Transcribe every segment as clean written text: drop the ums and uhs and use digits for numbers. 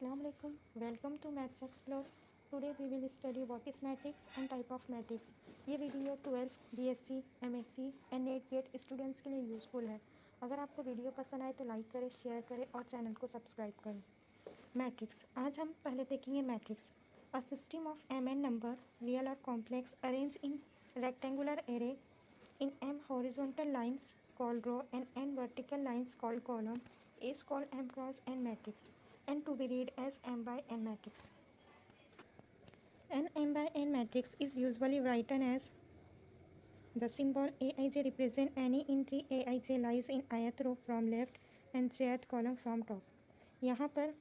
Assalamu alaikum. Welcome to Maths Explore. Today we will study what is matrix and type of matrix. ये video 12 BSc, MSc and net gate students के लिए useful है। अगर आपको video पसंद आए तो लाइक करें, शेयर करें और चैनल को सब्सक्राइब करें। मैट्रिक्स, आज हम पहले देखेंगे matrix. A system of mn number real और complex arrange in rectangular array in m horizontal lines called row and n vertical lines called column is called m cross n matrix and to be read as m by n matrix. An m by n matrix is usually written as the symbol aij represent any entry aij lies in ith row from left and jth column from top. यहाँ पर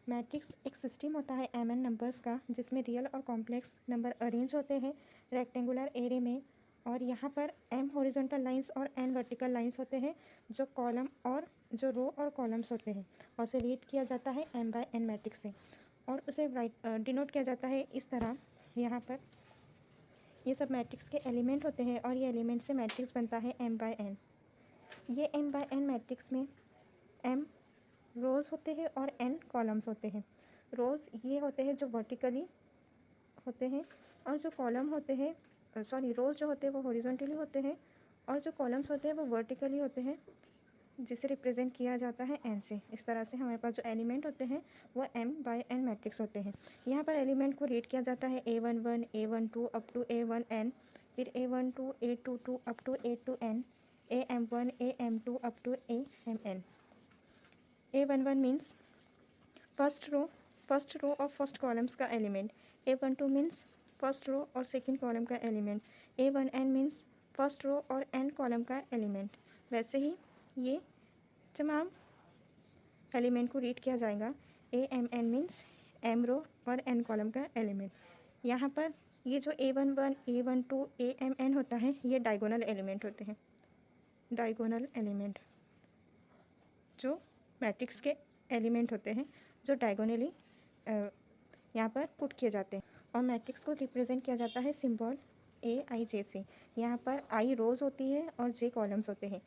matrix एक system होता है M N numbers का जिसमें real और complex number arrange होते हैं रेक्टेंगुलर एरे में, और यहाँ पर एम हॉरिजॉन्टल लाइंस और एन वर्टिकल लाइंस होते हैं जो कॉलम और जो रो और कॉलम्स होते हैं, और उसे रीड किया जाता है एम बाय एन मैट्रिक्स से, और उसे डिनोट किया जाता है इस तरह। यहाँ पर ये सब मैट्रिक्स के एलिमेंट होते हैं और ये एलिमेंट से मैट्रिक्स बनता है एम बाय एन। ये एम बाय एन मैट्रिक्स में एम रोज़ होते हैं और एन कॉलम्स होते हैं। रोज़ ये होते हैं जो वर्टिकली होते हैं, और जो कॉलम होते हैं रोज़ जो होते हैं वो हॉरिजॉन्टली होते हैं, और जो कॉलम्स होते हैं वो वर्टिकली होते हैं, जिसे रिप्रेजेंट किया जाता है एन से। इस तरह से हमारे पास जो एलिमेंट होते हैं वो एम बाय एन मैट्रिक्स होते हैं। यहाँ पर एलिमेंट को रीड किया जाता है A11 A12 up to A1n, फिर A12 A22 up to A2n, AM1 AM2 up to AMn। A11 means first row और फर्स्ट कॉलम्स का element. A12 means first row और सेकंड कॉलम का element. A1n means first row और n column का element. वैसे ही ये तमाम element को रीड किया जाएगा। AMn मीन्स m रो और n कॉलम का एलिमेंट। यहाँ पर ये जो A11 A12 AMn होता है ये डायगोनल एलिमेंट होते हैं। डायगोनल एलिमेंट जो मैट्रिक्स के एलिमेंट होते हैं जो डायगोनली यहाँ पर पुट किए जाते हैं, और मैट्रिक्स को रिप्रेजेंट किया जाता है सिंबल AIJ से। यहाँ पर I रोज़ होती है और J कॉलम्स होते हैं।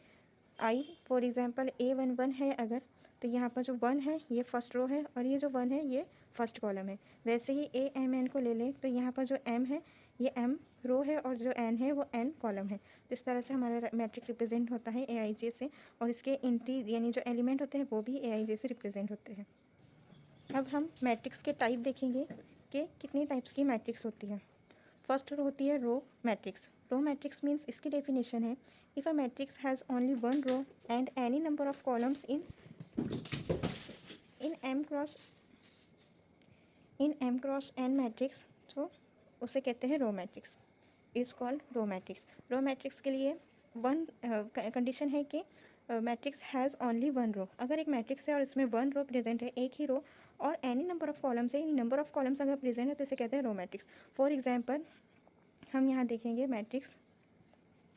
I फॉर एग्जांपल A11 है अगर, तो यहाँ पर जो 1 है ये फर्स्ट रो है और ये जो 1 है ये फर्स्ट कॉलम है। वैसे ही AMN को ले लें तो यहाँ पर जो M है ये M रो है और जो N है वो N कॉलम है। तो इस तरह से हमारा मैट्रिक रिप्रेजेंट होता है AIJ से, और इसके एंट्री यानी जो एलिमेंट होते हैं वो भी AIJ से रिप्रेजेंट होते हैं। अब हम मैट्रिक्स के टाइप देखेंगे कि कितनी टाइप्स की मैट्रिक्स होती है। फर्स्ट होती है row matrix. Row matrix means इसकी डेफिनेशन है if a matrix has only one row and any number of columns in m cross n matrix, तो उसे कहते हैं row matrix, is called row matrix. Row matrix के लिए one condition है कि matrix has only one row. अगर एक मैट्रिक्स है और इसमें वन रो प्रेजेंट है, एक ही रो, और एनी नंबर ऑफ कॉलम्स है, यानी नंबर ऑफ कॉलम्स अगर प्रेजेंट है तो इसे कहते हैं रो मैट्रिक्स। फॉर एग्जांपल हम यहाँ देखेंगे मैट्रिक्स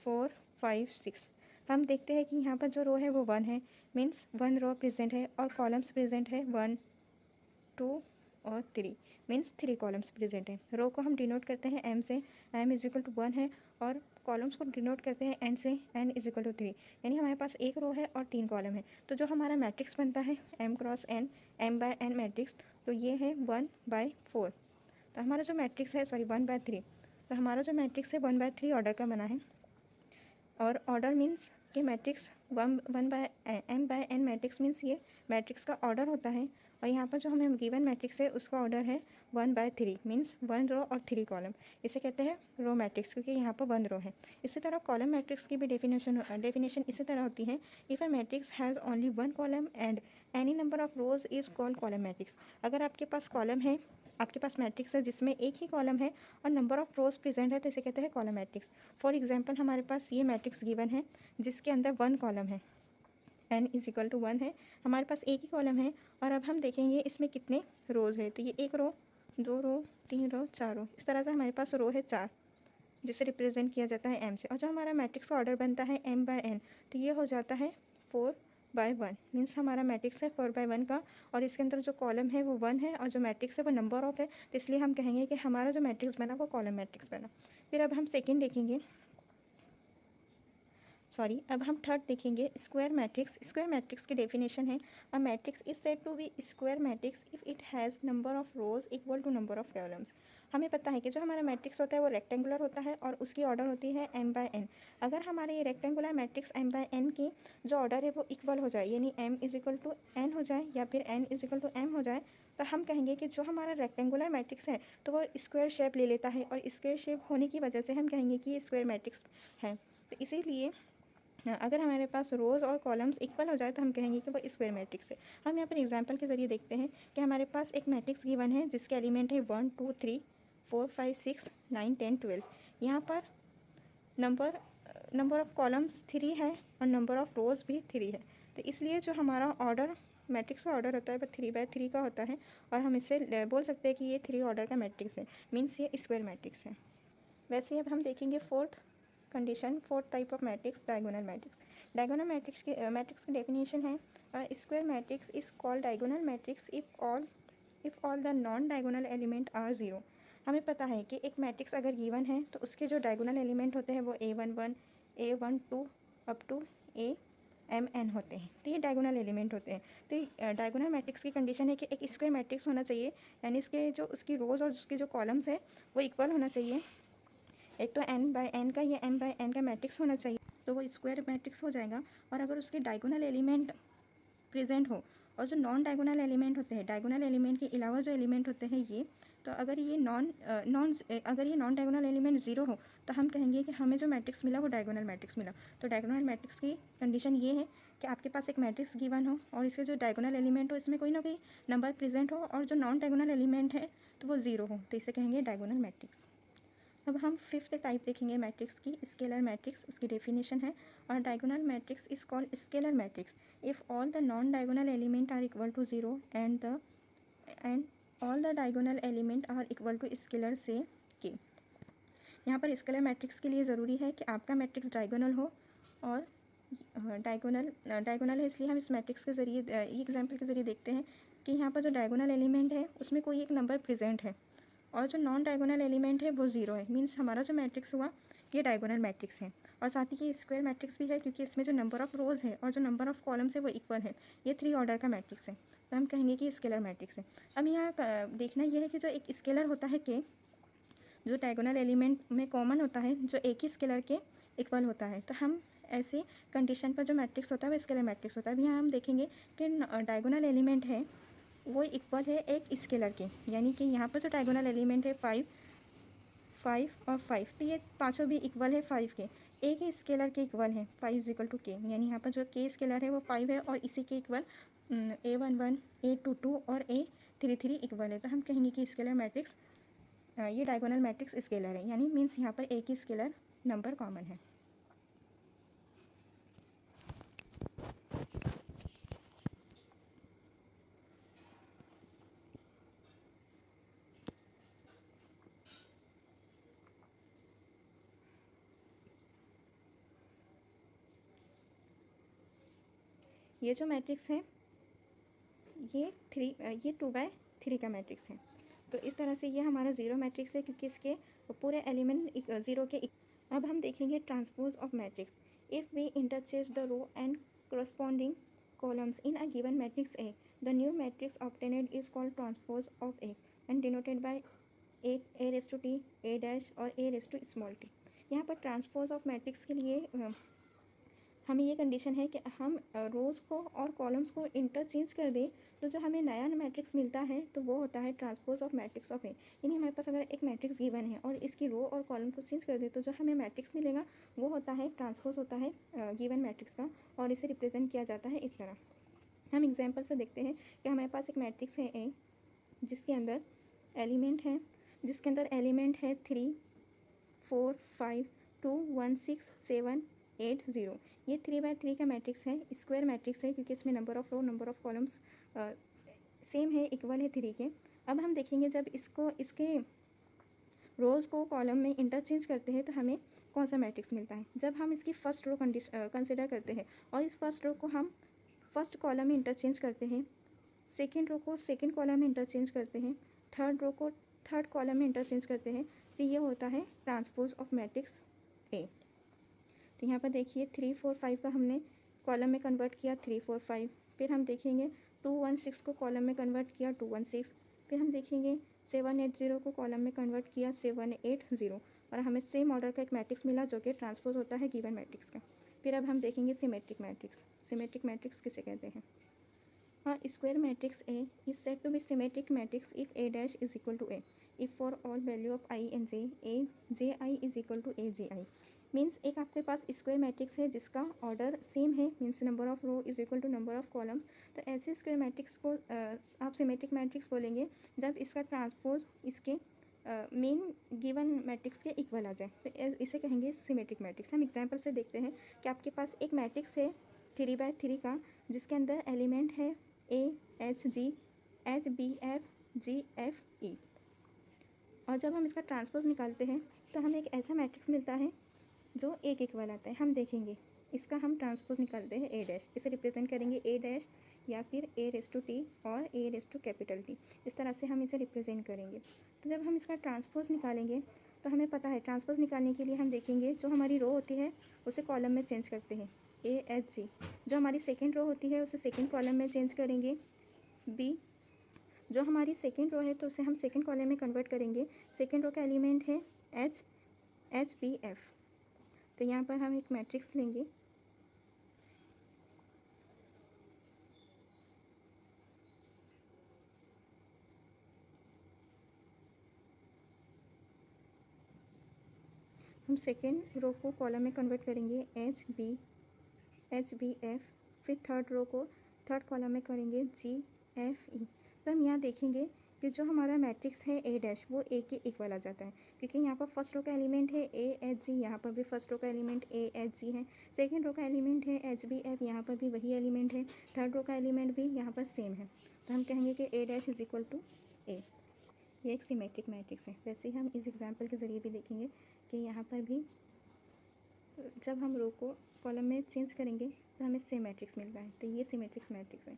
4 5 6। हम देखते हैं कि यहाँ पर जो रो है वो 1 है, मीन्स 1 रो प्रेजेंट है, और कॉलम्स प्रेजेंट है 1 2 और 3, मीन्स 3 कॉलम्स प्रेजेंट है। रो को हम डिनोट करते हैं m से, m इज इक्वल टू 1 है, और कॉलम्स को डिनोट करते हैं n से, n इज इक्वल टू 3, यानी हमारे पास एक रो है और 3 कॉलम है। तो जो हमारा मैट्रिक्स बनता है m cross n, m by n matrix, तो ये है 1/4। तो हमारा जो मैट्रिक्स है 1/3, तो हमारा जो मैट्रिक्स है 1/3 ऑर्डर का बना है। और ऑर्डर मीन्स कि matrix m by n matrix means ये मैट्रिक्स का ऑर्डर होता है, और यहाँ पर जो हमें गिवन मैट्रिक्स है उसका ऑर्डर है 1/3 मीन्स 1 रो और 3 कॉलम। इसे कहते हैं रो मैट्रिक्स क्योंकि यहाँ पर 1 रो है। इसी तरह कॉलम मैट्रिक्स की भी डेफिनेशन इसी तरह होती है if a matrix has only 1 column and any number of rose is called column matrix. अगर आपके पास कॉलम है, आपके पास मैट्रिक्स है जिसमें एक ही कॉलम है और नंबर ऑफ रोज प्रेजेंट है, तो इसे कहते हैं कॉलम मैट्रिक्स। फॉर एग्जांपल हमारे पास ये मैट्रिक्स गिवन है जिसके अंदर 1 कॉलम है, n इज इक्वल टू 1 है, हमारे पास एक ही कॉलम है, और अब हम देखेंगे इसमें कितने रोज़ है। तो ये 1 रो 2 रो 3 रो 4 रो, इस तरह से हमारे पास रो है 4 जिसे रिप्रेजेंट किया जाता है m से। और जो हमारा मैट्रिक्स का ऑर्डर बनता है m बाय n, तो ये हो जाता है 4/1, मीन्स हमारा मैट्रिक्स है 4/1 का, और इसके अंदर जो कॉलम है वो 1 है और जो मैट्रिक्स है वो नंबर ऑफ है, तो इसलिए हम कहेंगे कि हमारा जो मैट्रिक्स बना वो कॉलम मैट्रिक्स बना। फिर अब हम सेकेंड देखेंगे। अब हम थर्ड देखेंगे स्क्वायर मैट्रिक्स। स्क्वायर मैट्रिक्स की डेफिनेशन है, a matrix is said to be square matrix if it has number of rows equal to number of columns. हमें पता है कि जो हमारा मैट्रिक्स होता है वो रेक्टेंगुलर होता है और उसकी ऑर्डर होती है m/n। अगर हमारे ये रेक्टेंगुलर मैट्रिक्स m/n की जो ऑर्डर है वो इक्वल हो जाए, यानी m is equal to n हो जाए या फिर n is equal to m हो जाए, तो हम कहेंगे कि जो हमारा रेक्टेंगुलर मैट्रिक्स है तो वो स्क्वायर शेप ले लेता है, और स्क्वायर शेप होने की वजह से हम कहेंगे कि ये स्क्वायर मैट्रिक्स है। तो इसीलिए अगर हमारे पास रोज़ और कॉलम्स इक्वल हो जाए तो हम कहेंगे कि वो स्क्वायर मैट्रिक्स है। हम यहाँ पर एग्जांपल के ज़रिए देखते हैं कि हमारे पास एक मैट्रिक्स गिवन है जिसके एलिमेंट है 1 2 3 4 5 6 9 10 12। यहाँ पर नंबर ऑफ़ कॉलम्स 3 है और नंबर ऑफ़ रोज़ भी 3 है। तो इसलिए जो हमारा ऑर्डर मैट्रिक्स का ऑर्डर होता है वो 3/3 का होता है, और हम इससे बोल सकते हैं कि ये 3 ऑर्डर का मैट्रिक्स है, मीन्स ये स्क्वायर मैट्रिक्स है। वैसे ही अब हम देखेंगे fourth type of matrix, diagonal matrix. Diagonal matrix की डेफिनेशन है, square matrix is called diagonal matrix if all the non diagonal element are zero. हमें पता है कि एक मैट्रिक्स अगर गिवन है तो उसके जो डायगोनल एलिमेंट होते हैं वो A11 A12 up to AMN होते हैं। तो ये डायगोनल एलिमेंट होते हैं। तो डायगोनल मैट्रिक्स की कंडीशन है कि एक स्क्वायर मैट्रिक्स होना चाहिए, यानी इसके जो उसकी रोज़ और उसके जो कॉलम्स है वो इक्वल होना चाहिए। एक तो n/n का या m/n का मैट्रिक्स होना चाहिए, तो वो स्क्वायर मैट्रिक्स हो जाएगा। और अगर उसके डायगोनल एलिमेंट प्रेजेंट हो, और जो नॉन डायगोनल एलिमेंट होते हैं, डायगोनल एलिमेंट के अलावा जो एलिमेंट होते हैं ये, तो अगर ये नॉन डायगोनल एलिमेंट ज़ीरो हो तो हम कहेंगे कि हमें जो मैट्रिक्स मिला वो डायगोनल मैट्रिक्स मिला। तो डायगोनल मैट्रिक्स की कंडीशन ये है कि आपके पास एक मैट्रिक्स गिवन हो और इसके जो डायगोनल एलिमेंट हो इसमें कोई ना कोई नंबर प्रेजेंट हो, और जो नॉन डायगोनल एलिमेंट है तो वो ज़ीरो हो, तो इसे कहेंगे डायगोनल मैट्रिक्स। अब हम फिफ्थ टाइप देखेंगे मैट्रिक्स की, स्केलर मैट्रिक्स। उसकी डेफिनेशन है, और diagonal matrix is called scalar matrix if all the non diagonal element are equal to zero and all the diagonal element are equal to scalar से के। यहाँ पर scalar matrix के लिए ज़रूरी है कि आपका मैट्रिक्स डायगोनल हो, और डायगोनल है इसलिए हम इस मैट्रिक्स के ज़रिए एग्जाम्पल के ज़रिए देखते हैं कि यहाँ पर जो डायगोनल एलिमेंट है उसमें कोई एक नंबर प्रेजेंट है, और जो नॉन डायगोनल एलिमेंट है वो ज़ीरो है, मीन्स हमारा जो मैट्रिक्स हुआ ये डायगोनल मैट्रिक्स है। और साथ ही ये स्क्वायर मैट्रिक्स भी है क्योंकि इसमें जो नंबर ऑफ़ रोज़ है और जो नंबर ऑफ़ कॉलम्स है वो इक्वल है। ये 3 ऑर्डर का मैट्रिक्स है, तो हम कहेंगे कि स्केलर मैट्रिक्स है। अब यहाँ देखना यह है कि जो एक स्केलर होता है के, जो डायगोनल एलिमेंट में कॉमन होता है, जो एक ही स्केलर के इक्वल होता है, तो हम ऐसे कंडीशन पर जो मैट्रिक्स होता है वो स्केलर मैट्रिक्स होता है। अब यहाँ हम देखेंगे कि डायगोनल एलिमेंट है वो इक्वल है एक स्केलर के, यानी कि यहाँ पर जो डायगोनल एलिमेंट है 5 और 5, तो ये पाँचों भी इक्वल है 5 के, एक ही स्केलर के इक्वल है 5 इज इक्वल टू के, यानी यहाँ पर जो के स्केलर है वो 5 है और इसी के इक्वल A11 A22 और A33 इक्वल है। तो हम कहेंगे कि स्केलर मैट्रिक्स ये डायगोनल मैट्रिक्स स्केलर है, यानी मीन्स यहाँ पर एक ही स्केलर नंबर कॉमन है। ये जो मैट्रिक्स है ये 2/3 का मैट्रिक्स है। तो इस तरह से ये हमारा ज़ीरो मैट्रिक्स है क्योंकि इसके पूरे एलिमेंट ज़ीरो के। अब हम देखेंगे transpose of matrix. If we interchange the row and corresponding columns in a given matrix A, the new matrix obtained is called transpose of A and denoted by a raised to t, a dash और a raised to small t। यहाँ पर transpose of matrix के लिए हमें ये condition है कि हम रोज़ को और कॉलम्स को इंटरचेंज कर दें, तो जो हमें नया मैट्रिक्स मिलता है तो वो होता है ट्रांसपोज ऑफ मैट्रिक्स ऑफ ए। यानी हमारे पास अगर एक मैट्रिक्स गिवन है और इसकी रो और कॉलम को चेंज कर दें तो जो हमें मैट्रिक्स मिलेगा वो होता है ट्रांसपोज होता है गिवन मैट्रिक्स का, और इसे रिप्रेजेंट किया जाता है इस तरह। हम एग्जाम्पल से देखते हैं कि हमारे पास एक मैट्रिक्स है ए जिसके अंदर एलिमेंट है 3 4 5 2 1 6 7 8 0। ये 3/3 का मैट्रिक्स है, स्क्वायर मैट्रिक्स है क्योंकि इसमें number of row number of columns same है, इक्वल है 3 के। अब हम देखेंगे जब इसके रोज़ को कॉलम में इंटरचेंज करते हैं तो हमें कौन सा मैट्रिक्स मिलता है। जब हम इसकी फ़र्स्ट रो कंसिडर करते हैं और इस फर्स्ट रो को हम फर्स्ट कॉलम में इंटरचेंज करते हैं, सेकेंड रो को सेकेंड कॉलम में इंटरचेंज करते हैं, थर्ड रो को थर्ड कॉलम में इंटरचेंज करते हैं, तो ये होता है ट्रांसपोज ऑफ मैट्रिक्स ए। तो यहाँ पर देखिए 3 4 5 का हमने कॉलम में कन्वर्ट किया 3 4 5। फिर हम देखेंगे 2 1 6 को कॉलम में कन्वर्ट किया 2 1 6। फिर हम देखेंगे 7 8 0 को कॉलम में कन्वर्ट किया 7 8 0, और हमें सेम ऑर्डर का एक मैट्रिक्स मिला जो कि ट्रांसपोज होता है गिवन मैट्रिक्स का। फिर अब हम देखेंगे सिमेट्रिक मैट्रिक्स। सिमेट्रिक मैट्रिक्स किसे कहते हैं? हाँ, square matrix A is said to be symmetric matrix if A dash is equal to A, if for all value of I and j, A ji is equal to A ji। Means एक आपके पास square matrix है जिसका order same है, means number of row is equal to number of columns. तो ऐसे square matrix को आप सिमेट्रिक मैट्रिक्स बोलेंगे जब इसका ट्रांसपोज इसके मेन गिवन मैट्रिक्स के इक्वल आ जाए, तो इसे कहेंगे सिमेट्रिक मैट्रिक्स। हम एग्जांपल से देखते हैं कि आपके पास एक मैट्रिक्स है 3 by 3 का, जिसके अंदर एलिमेंट है A H G H B F G F E, और जब हम इसका ट्रांसपोज निकालते हैं तो हमें एक ऐसा मैट्रिक्स मिलता है जो एक इक्वल आता है। हम देखेंगे इसका हम ट्रांसपोज निकालते हैं A डैश, इसे रिप्रेजेंट करेंगे A डैश या फिर A रेस टू T और A raise to capital T, इस तरह से हम इसे रिप्रेजेंट करेंगे। तो जब हम इसका ट्रांसपोज निकालेंगे तो हमें पता है ट्रांसपोज निकालने के लिए हम देखेंगे जो हमारी रो होती है उसे कॉलम में चेंज करते हैं A H G, जो हमारी सेकेंड रो होती है उसे सेकेंड कॉलम में चेंज करेंगे B, जो हमारी सेकेंड रो है तो उसे हम सेकेंड कॉलम में कन्वर्ट करेंगे, सेकेंड रो का एलिमेंट है H H B F। तो यहाँ पर हम एक मैट्रिक्स लेंगे हम सेकेंड रो को कॉलम में कन्वर्ट करेंगे H B F, फिर थर्ड रो को थर्ड कॉलम में करेंगे G F E। तो हम यहाँ देखेंगे कि जो हमारा मैट्रिक्स है A डैश वो A के इक्वल आ जाता है, क्योंकि यहाँ पर फर्स्ट रो का एलिमेंट है A H G, यहाँ पर भी फर्स्ट रो का एलिमेंट A H G है, सेकेंड रो का एलिमेंट है H B F, यहाँ पर भी वही एलिमेंट है, थर्ड रो का एलिमेंट भी यहाँ पर सेम है। तो हम कहेंगे कि A dash is equal to A। ये एक सिमेट्रिक मैट्रिक्स है। वैसे ही हम इस एग्जाम्पल के ज़रिए भी देखेंगे कि यहाँ पर भी जब हम रो को कॉलम में चेंज करेंगे तो हमें सेम मैट्रिक्स मिल रहा है। तो ये सिमेट्रिक मैट्रिक्स है।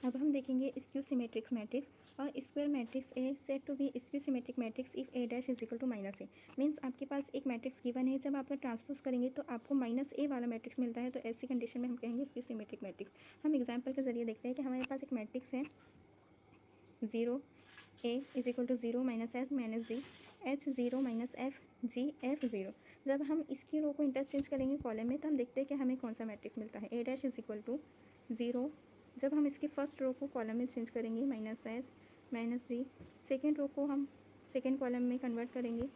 अब हम देखेंगे स्क्यू सिमेट्रिक मैट्रिक्स और square matrix A said to be skew symmetric matrix if A dash is equal to minus A. मीन्स आपके पास एक मैट्रिक्स गिवन है, जब आप ट्रांसपोज करेंगे तो आपको माइनस ए वाला मैट्रिक्स मिलता है, तो ऐसी कंडीशन में हम कहेंगे स्क्यू सिमेट्रिक मैट्रिक्स। हम एग्जाम्पल के जरिए देखते हैं कि हमारे पास एक मैट्रिक्स है 0 A is equal to 0 minus F minus G H 0 minus F G F 0। जब हम इसकी रो को इंटरचेंज करेंगे कॉलम में तो हम देखते हैं कि हमें कौन सा मैट्रिक्स मिलता है। A dash is equal to 0, जब हम इसकी फर्स्ट रो को कॉलम में चेंज करेंगे माइनस एस माइनस जी, सेकेंड रो को हम सेकेंड कॉलम में कन्वर्ट करेंगे,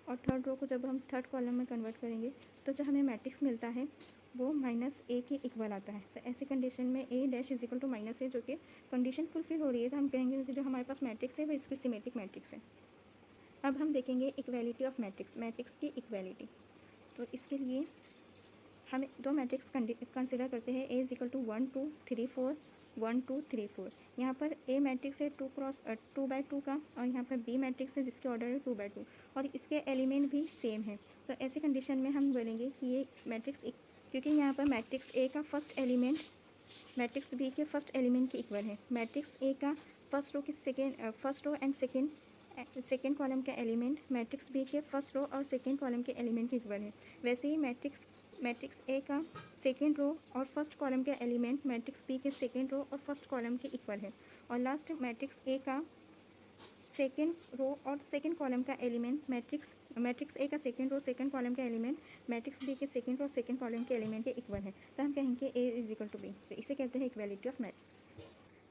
और थर्ड रो को जब हम थर्ड कॉलम में कन्वर्ट करेंगे तो जो हमें मैट्रिक्स मिलता है वो माइनस ए के इक्वल आता है। तो ऐसी कंडीशन में A dash is equal to minus A, जो कि कंडीशन फुलफिल हो रही है, तो हम कहेंगे कि जो हमारे पास मैट्रिक्स है वो इसकी सिमेट्रिक मैट्रिक्स है। अब हम देखेंगे इक्वेलिटी ऑफ मैट्रिक्स, मैट्रिक्स की इक्वेलिटी। तो इसके लिए हम दो मैट्रिक्स कंसिडर करते हैं ए इज इक्वल टू 1 2 3 4 1 2 3 4। यहाँ पर ए मैट्रिक्स है 2 by 2 का, और यहाँ पर बी मैट्रिक्स है जिसके ऑर्डर है 2 by 2, और इसके एलिमेंट भी सेम है। तो ऐसी कंडीशन में हम बोलेंगे कि ये मैट्रिक्स, क्योंकि यहाँ पर मैट्रिक्स ए का फर्स्ट एलिमेंट मैट्रिक्स बी के फर्स्ट एलिमेंट के इक्वल है, मैट्रिक्स ए का फर्स्ट रो के first row and second column का एलिमेंट मैट्रिक्स बी के फर्स्ट रो और सेकेंड कॉलम के एलिमेंट के इक्वल है। वैसे ही मैट्रिक्स ए का सेकेंड रो और फर्स्ट कॉलम का एलिमेंट मैट्रिक्स बी के सेकेंड रो और फर्स्ट कॉलम के इक्वल है, और लास्ट मैट्रिक्स ए का सेकेंड रो और सेकेंड कॉलम का एलिमेंट मैट्रिक्स ए का सेकेंड रो सेकेंड कॉलम का एलिमेंट मैट्रिक्स बी के सेकेंड रो सेकेंड कॉलम के एलिमेंट के इक्वल है। तो हम कहेंगे ए इज इक्वल टू बी। तो इसे कहते हैं इक्वालिटी ऑफ मैट्रिक्स।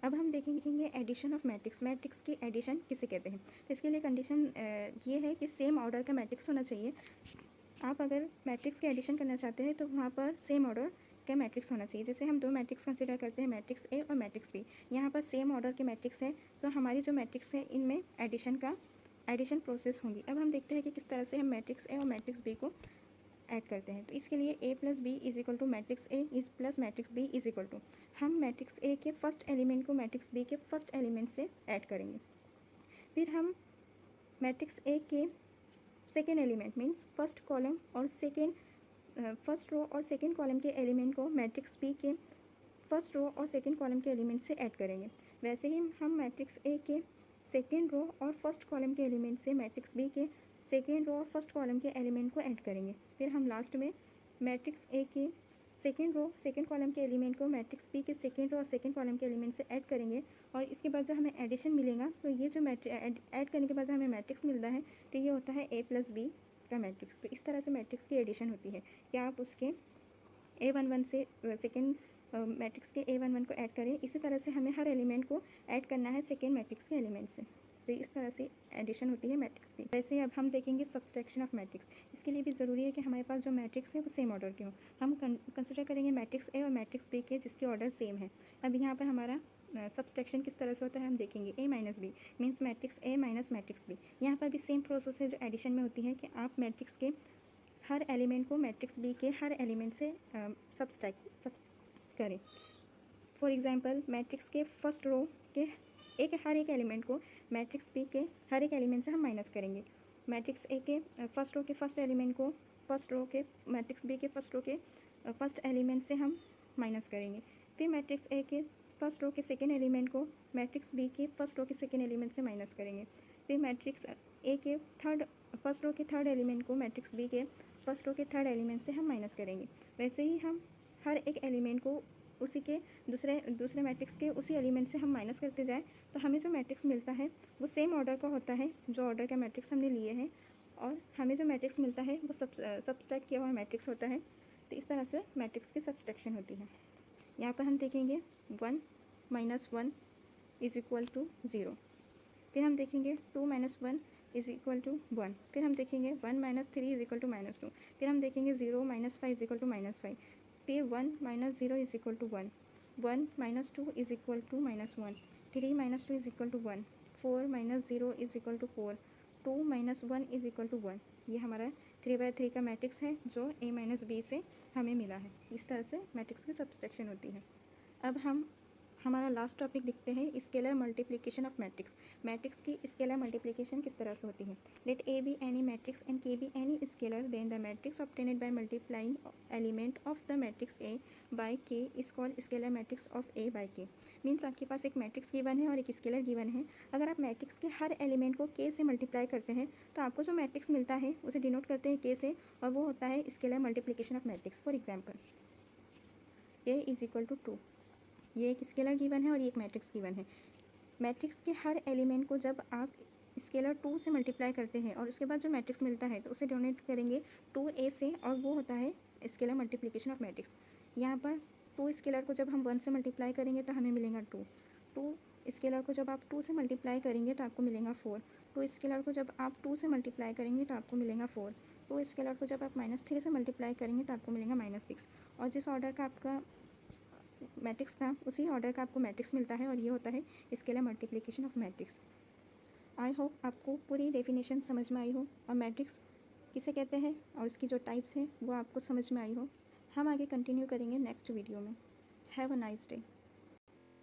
अब हम देखेंगे एडिशन ऑफ मैट्रिक्स, मैट्रिक्स की एडिशन किसे कहते हैं। तो इसके लिए कंडीशन ये है कि सेम ऑर्डर का मैट्रिक्स होना चाहिए। आप अगर मैट्रिक्स की एडिशन करना चाहते हैं तो वहाँ पर सेम ऑर्डर का मैट्रिक्स होना चाहिए। जैसे हम दो मैट्रिक्स कंसिडर करते हैं, मैट्रिक्स ए और मैट्रिक्स बी, यहाँ पर सेम ऑर्डर के मैट्रिक्स है, तो हमारी जो मैट्रिक्स है इनमें एडिशन प्रोसेस होंगी। अब हम देखते हैं कि किस तरह से हम मैट्रिक्स ए और मैट्रिक्स बी को ऐड करते हैं। तो इसके लिए a plus B is equal to matrix A is plus matrix B is equal to, हम मैट्रिक्स ए के फर्स्ट एलिमेंट को मैट्रिक्स बी के फर्स्ट एलिमेंट से ऐड करेंगे। फिर हम मैट्रिक्स ए के second element means first column और फर्स्ट रो और सेकेंड कॉलम के एलिमेंट को मैट्रिक्स बी के फर्स्ट रो और सेकेंड कॉलम के एलिमेंट से ऐड करेंगे। वैसे ही हम मैट्रिक्स ए के सेकेंड रो और फर्स्ट कॉलम के एलिमेंट से मैट्रिक्स बी के सेकेंड रो और फर्स्ट कॉलम के एलिमेंट को ऐड करेंगे। फिर हम लास्ट में मैट्रिक्स ए के सेकेंड कॉलम के एलिमेंट को मैट्रिक्स बी के सेकेंड रो और सेकेंड कॉलम के एलिमेंट से ऐड करेंगे और इसके बाद जो हमें एडिशन मिलेगा, तो ये जो ऐड करने के बाद जो हमें मैट्रिक्स मिलता है तो ये होता है A+B का मैट्रिक्स। तो इस तरह से मैट्रिक्स की एडिशन होती है कि आप उसके A11 से सेकेंड मैट्रिक्स के A11 को ऐड करें। इसी तरह से हमें हर एलिमेंट को ऐड करना है सेकेंड मैट्रिक्स के एलिमेंट से। तो इस तरह से एडिशन होती है मैट्रिक्स की। वैसे अब हम देखेंगे सब्सट्रैक्शन ऑफ मैट्रिक्स। इसके लिए भी ज़रूरी है कि हमारे पास जो मैट्रिक्स है वो सेम ऑर्डर के हों। हम कंसिडर करेंगे मैट्रिक्स ए और मैट्रिक्स बी के जिसके ऑर्डर सेम है। अब यहाँ पर हमारा सब्सट्रैक्शन किस तरह से होता है हम देखेंगे। A-B means matrix A minus matrix B. यहाँ पर भी सेम प्रोसेस है जो एडिशन में होती है कि आप मैट्रिक्स के हर एलिमेंट को मैट्रिक्स बी के हर एलिमेंट से सब्सट्रैक्ट करें। फॉर एग्जांपल मैट्रिक्स के फर्स्ट रो के हर एक एलिमेंट को मैट्रिक्स बी के हर एक एलिमेंट से हम माइनस करेंगे। मैट्रिक्स ए के फर्स्ट रो के फर्स्ट एलिमेंट को फर्स्ट रो के मैट्रिक्स बी के फर्स्ट रो के फर्स्ट एलिमेंट से हम माइनस करेंगे। फिर मैट्रिक्स ए के फर्स्ट रो के सेकेंड एलिमेंट को मैट्रिक्स बी के फर्स्ट रो के सेकेंड एलिमेंट से माइनस करेंगे। फिर मैट्रिक्स ए के फर्स्ट रो के थर्ड एलिमेंट को मैट्रिक्स बी के फर्स्ट रो के थर्ड एलिमेंट से हम माइनस करेंगे। वैसे ही हम हर एक एलिमेंट को उसी के दूसरे मैट्रिक्स के उसी एलिमेंट से हम माइनस करते जाए तो हमें जो मैट्रिक्स मिलता है वो सेम ऑर्डर का होता है जो ऑर्डर का मैट्रिक्स हमने लिए हैं, और हमें जो मैट्रिक्स मिलता है वो सब्सट्रैक्ट किया हुआ मैट्रिक्स होता है। तो इस तरह से मैट्रिक्स की सब्सट्रैक्शन होती है। यहाँ पर हम देखेंगे 1 - 1 इज़ इक्वल टू 0। फिर हम देखेंगे 2 - 1 इज़ इक्वल टू 1। फिर हम देखेंगे 1 - 3 इज़ इक्वल टू -2। फिर हम देखेंगे 0 - 5 इज़ इक्वल टू -5। फिर 1 - 0 is equal to 1। 1 - 2 is equal to -1। 3 - 2 is equal to 1। 4 - 0 is equal to 4। 2 - 1 is equal to 1। ये हमारा 3/3 का मैट्रिक्स है जो A-B से हमें मिला है। इस तरह से मैट्रिक्स की सब्सट्रैक्शन होती है। अब हम हमारा लास्ट टॉपिक देखते हैं scalar multiplication of matrix. Matrix की स्केलर मल्टीप्लिकेशन किस तरह से होती है। Let A be any matrix and K be any scalar then the matrix obtained by multiplying element of the matrix A by K is called scalar matrix of A by K. Means आपके पास एक matrix given है और एक scalar given है। अगर आप matrix के हर एलिमेंट को के से मल्टीप्लाई करते हैं तो आपको जो मैट्रिक्स मिलता है उसे डिनोट करते हैं के से, और वो होता है scalar multiplication of matrix. For example A is equal to 2, ये एक स्केलर गिवन है और ये एक मैट्रिक्स गिवन है। मैट्रिक्स के हर एलिमेंट को जब आप स्केलर 2 से मल्टीप्लाई करते हैं और उसके बाद जो मैट्रिक्स मिलता है तो उसे डोनेट करेंगे 2a से, और वो होता है स्केलर मल्टीप्लिकेशन ऑफ मैट्रिक्स। यहाँ पर 2 स्केलर को जब हम 1 से मल्टीप्लाई करेंगे तो हमें मिलेगा 2। 2 स्केलर को जब आप 2 से मल्टीप्लाई करेंगे तो आपको मिलेगा 4। 2 स्केलर को जब आप 2 से मल्टीप्लाई करेंगे तो आपको मिलेगा 4। 2 स्केलर को जब आप -3 से मल्टीप्लाई करेंगे तो आपको मिलेगा -6। और जिस ऑर्डर का आपका मैट्रिक्स था उसी ऑर्डर का आपको मैट्रिक्स मिलता है, और ये होता है scalar multiplication of matrix. I hope आपको पूरी डेफिनेशन समझ में आई हो और मैट्रिक्स किसे कहते हैं और उसकी जो टाइप्स हैं वो आपको समझ में आई हो। हम आगे कंटिन्यू करेंगे नेक्स्ट वीडियो में। Have a nice day.